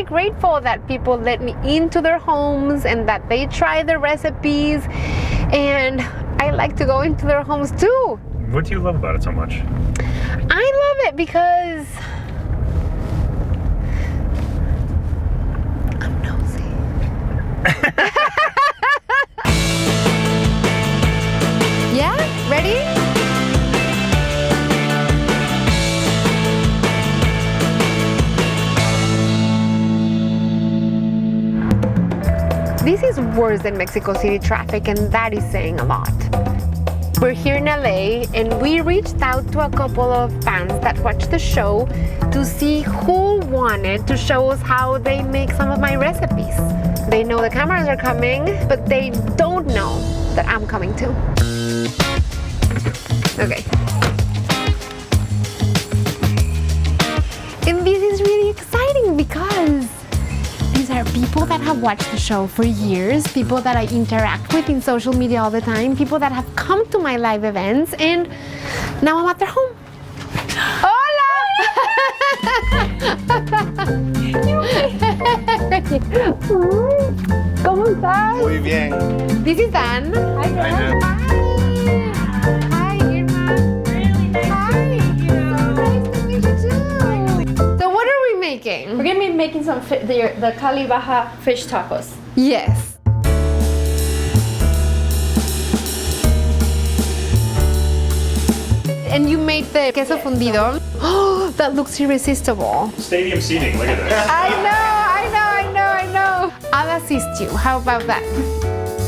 really grateful that people let me into their homes and that they try the recipes. And I like to go into their homes too. What do you love about it so much? I love it because I'm nosy. Yeah? Ready? This is worse than Mexico City traffic, and that is saying a lot. We're here in LA, and we reached out to a couple of fans that watch the show to see who wanted to show us how they make some of my recipes. They know the cameras are coming, but they don't know that I'm coming too. Okay. And this is really exciting because these are people that have watched the show for years, people that I interact with in social media all the time, people that have come to my live events, and now I'm at their home. Hola! ¿Cómo estás? Muy bien. This is Dan. Hi, Dan. Hi, Irma. Really nice Hi. to meet you. Nice to meet you too. So what are we making? We're gonna be making some the Cali Baja fish tacos. Yes. And you made the queso fundido. Oh, that looks irresistible. Stadium seating, look at this. I know. I'll assist you. How about that?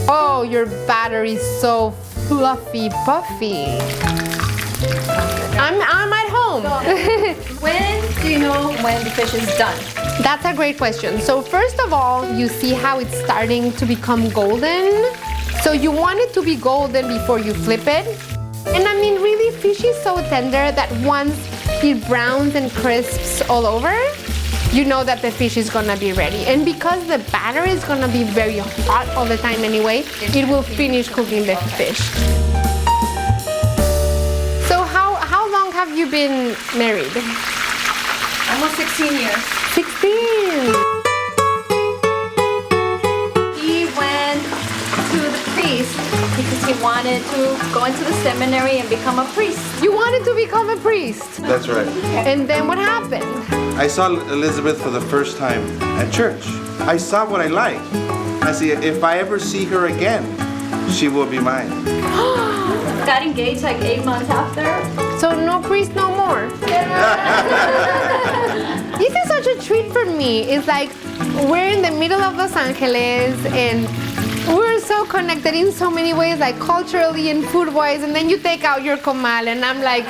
Oh, your batter is so fluffy, puffy. I'm at home. When do you know when the fish is done? That's a great question. So first of all, you see how it's starting to become golden. So you want it to be golden before you flip it. And I mean, really, fish is so tender that once it browns and crisps all over, you know that the fish is gonna be ready. And because the batter is gonna be very hot all the time anyway, it will finish cooking the fish. So how long have you been married? Almost 16 years. 16. He went to the priest because he wanted to go into the seminary and become a priest. You wanted to become a priest. That's right. And then what happened? I saw Elizabeth for the first time at church. I saw what I liked. I see if I ever see her again, she will be mine. Got engaged like 8 months after. So no priest no more. This is such a treat for me. It's like we're in the middle of Los Angeles and we're so connected in so many ways, like culturally and food-wise, and then you take out your comal and I'm like,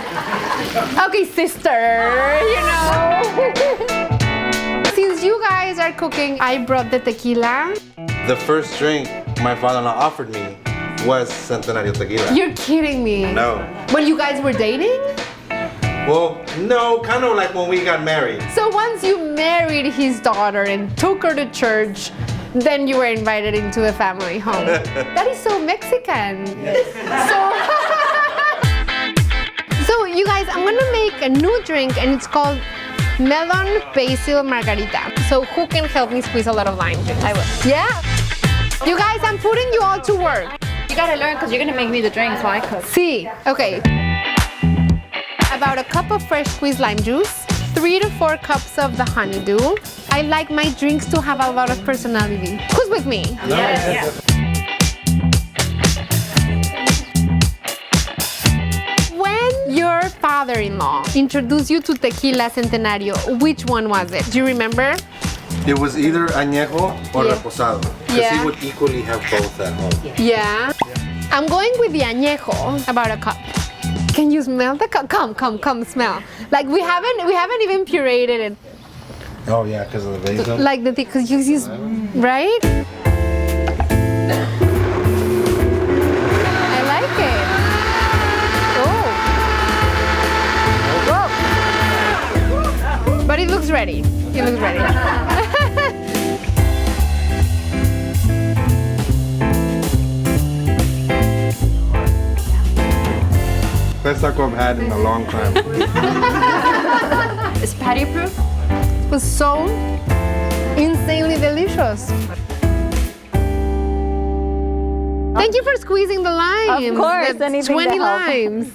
okay, sister, you know. Since you guys are cooking, I brought the tequila. The first drink my father-in-law offered me was Centenario tequila. You're kidding me. No. When you guys were dating? Well, no, kind of like when we got married. So once you married his daughter and took her to church, then you were invited into the family home. That is so Mexican. So you guys, I'm gonna make a new drink and it's called Melon Basil Margarita. So who can help me squeeze a lot of lime juice? I will. Yeah? You guys, I'm putting you all to work. You gotta learn because you're gonna make me the drinks while I cook. See, okay. About a cup of fresh squeezed lime juice, 3 to 4 cups of the honeydew. I like my drinks to have a lot of personality. Who's with me? Yeah. When your father-in-law introduced you to tequila Centenario, which one was it? Do you remember? It was either añejo or Yeah. reposado. Because Yeah. he would equally have both at home. Yeah. I'm going with the añejo, about a cup. Can you smell the cup? Come, smell. Like we haven't even pureed it. Oh yeah, because of the basil. Like the because you use, right? I like it. Oh. Whoa. But it looks ready. It looks ready. Best taco I've had in a long time. Is Patty approved? It was so delicious. Thank you for squeezing the limes. Of course, That's anything to 20 help. limes.